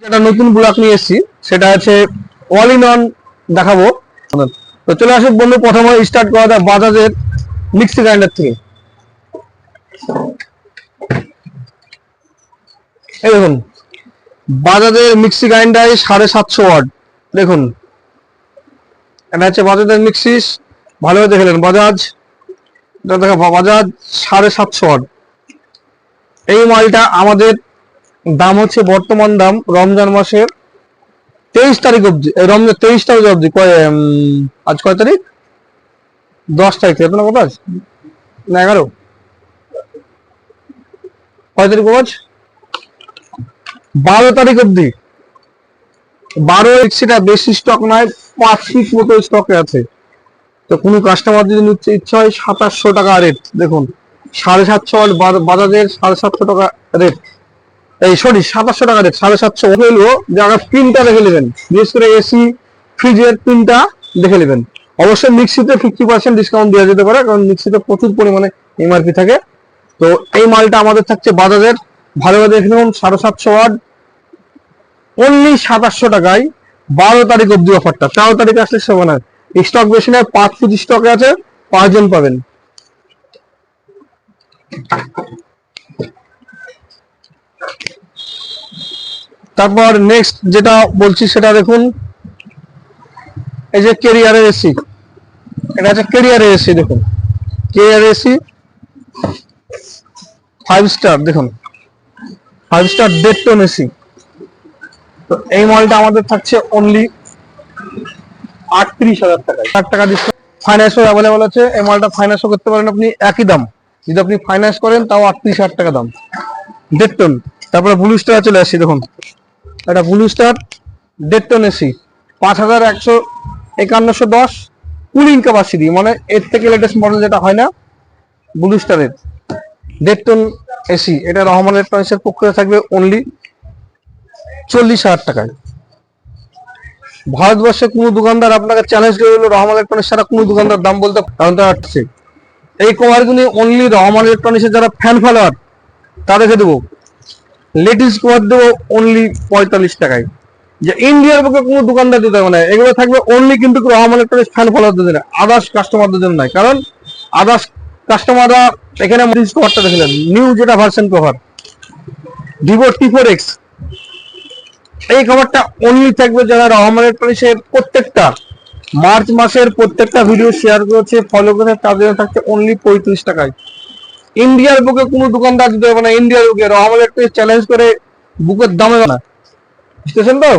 একটা নতুন ব্লগ নিয়ে এসেছি, সেটা আছে অল ইন অন দেখাবো। তো চলে আসুন বন্ধু, প্রথমে স্টার্ট করা যায় বাজাজের মিক্সি গ্রাইন্ডার থেকে। এই দেখুন বাজাজের মিক্সি গ্রাইন্ডার 750 ওয়াট। দেখুন এটা হচ্ছে বাজাজের মিক্সি, ভালোভাবে দেখে নেন। বাজাজ, এটা দেখা বাজাজ 750 ওয়াট। এই মালটা আমাদের দাম হচ্ছে, বর্তমান দাম রমজান মাসের 23 তারিখ অব্দি, রমজান 23 তারিখ অব্দি, আজ কয় তারিখ? 10 তারিখ থেকে, কত আজ না 11, কয় তারিখ আজ? 12 তারিখ অব্দি। 12 মিক্সিটা বেশি স্টক নয়, 5 পিস মতো স্টকে আছে। তো কোনো কাস্টমার যদি নিতে ইচ্ছা হয় 2700 টাকা রেট। দেখুন 750 বাজাজের 750 টাকা রেট, এই সরি 2700 টাকা রেট। 750 হইলেও যারা পিনটা দেখে নেবেন, বিশেষ করে এসি ফ্রিজের পিনটা দেখে নেবেন। অবশ্যই মিক্সিতে 50% ডিসকাউন্ট দেওয়া যেতে পারে, কারণ মিক্সিতে প্রচুর পরিমাণে এমআরপি থাকে। তো এই মালটা আমাদের থাকছে বাজাজের, ভালোভাবে দেখে নেবেন। 750 ওয়াট অনলি 2700 টাকায়, 12 তারিখ অব্দি অফারটা। 13 তারিখ আসলে সব না, স্টক বেশি নয়, 5 পিস স্টকে আছে, 5 জন পাবেন। তারপর নেক্সট যেটা বলছি সেটা দেখুন, এই যে কেরিয়ারের এসি, এটা হচ্ছে কেরিয়ারের এসি। দেখুন কেরিয়ারের এসি 5 স্টার, দেখুন 5 স্টার ডেটটন এসি। তো এই মালটা আমাদের থাকছে অনলি 38,000 টাকায়, 1 টাকা ডিসকাউন্ট। ফাইন্যান্সও অ্যাভেলেবল আছে, এই মালটা ফাইন্যান্সও করতে পারেন আপনি, একই দাম। যদি আপনি ফাইন্যান্স করেন তাও 38,000 টাকা দাম ডেটটন। তারপরে ব্লু স্টার চলে আসি, দেখুন এটা ব্লু স্টার ডেটটন এসি 515110 কুলিং ক্যাপাসিটি, মানে এর থেকে লেটেস্ট মডেল যেটা হয় না, ব্লু স্টারের ডেটটন এসি। এটা রহমান ইলেকট্রনিক্সের পক্ষ থেকে থাকবে অনলি 40,000 টাকায়। ভারতবর্ষে কোনো দোকানদার আপনাকে চ্যালেঞ্জ করে দিল রহমান ইলেকট্রনিক্স ছাড়া কোনো দোকানদার দাম বলতে, কারণ তারা আসছে। এই কভারগুলি অনলি রহমান ইলেকট্রনিক্সের যারা ফ্যান ফলোয়ার তাদেরকে দেবো। লেডিস কভার দেবো অনলি 45 টাকায়। যে ইন্ডিয়ার পক্ষে কোনো দোকানদার দিতে হবে না, এগুলো থাকবে অনলি কিন্তু রহমান ইলেকট্রনিক্স ফ্যান ফলোয়ারদের জন্য, আদার্স কাস্টমারদের জন্য নয়। কারণ আদার্স কাস্টমাররা এখানে কভারটা দেখলেন, নিউ যেটা ভার্সন কভার ভিভো T4X, এই কভারটা অনলি থাকবে যারা রহমান ইলেকট্রনিক্সের প্রত্যেকটা মার্চ মাসের প্রত্যেকটা ভিডিও শেয়ার করেছে, ফলো করেছে, তাদের থাকছে অনলি 35 টাকায়। ইন্ডিয়ার বুকে কোনো দোকানদার দিতে হবে না, ইন্ডিয়ার বুকে রহমান ইলেকট্রনিক্স চ্যালেঞ্জ করে বুকের দামে না স্টেশন। তো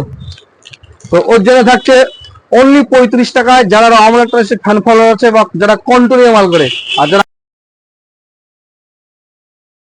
ওর জন্য থাকছে অনলি 35 টাকায়, যারা রহমান ইলেকট্রনিক্সের ফ্যান ফলোয়ার আছে বা যারা কন্ট্রোলে মাল করে। আর যারা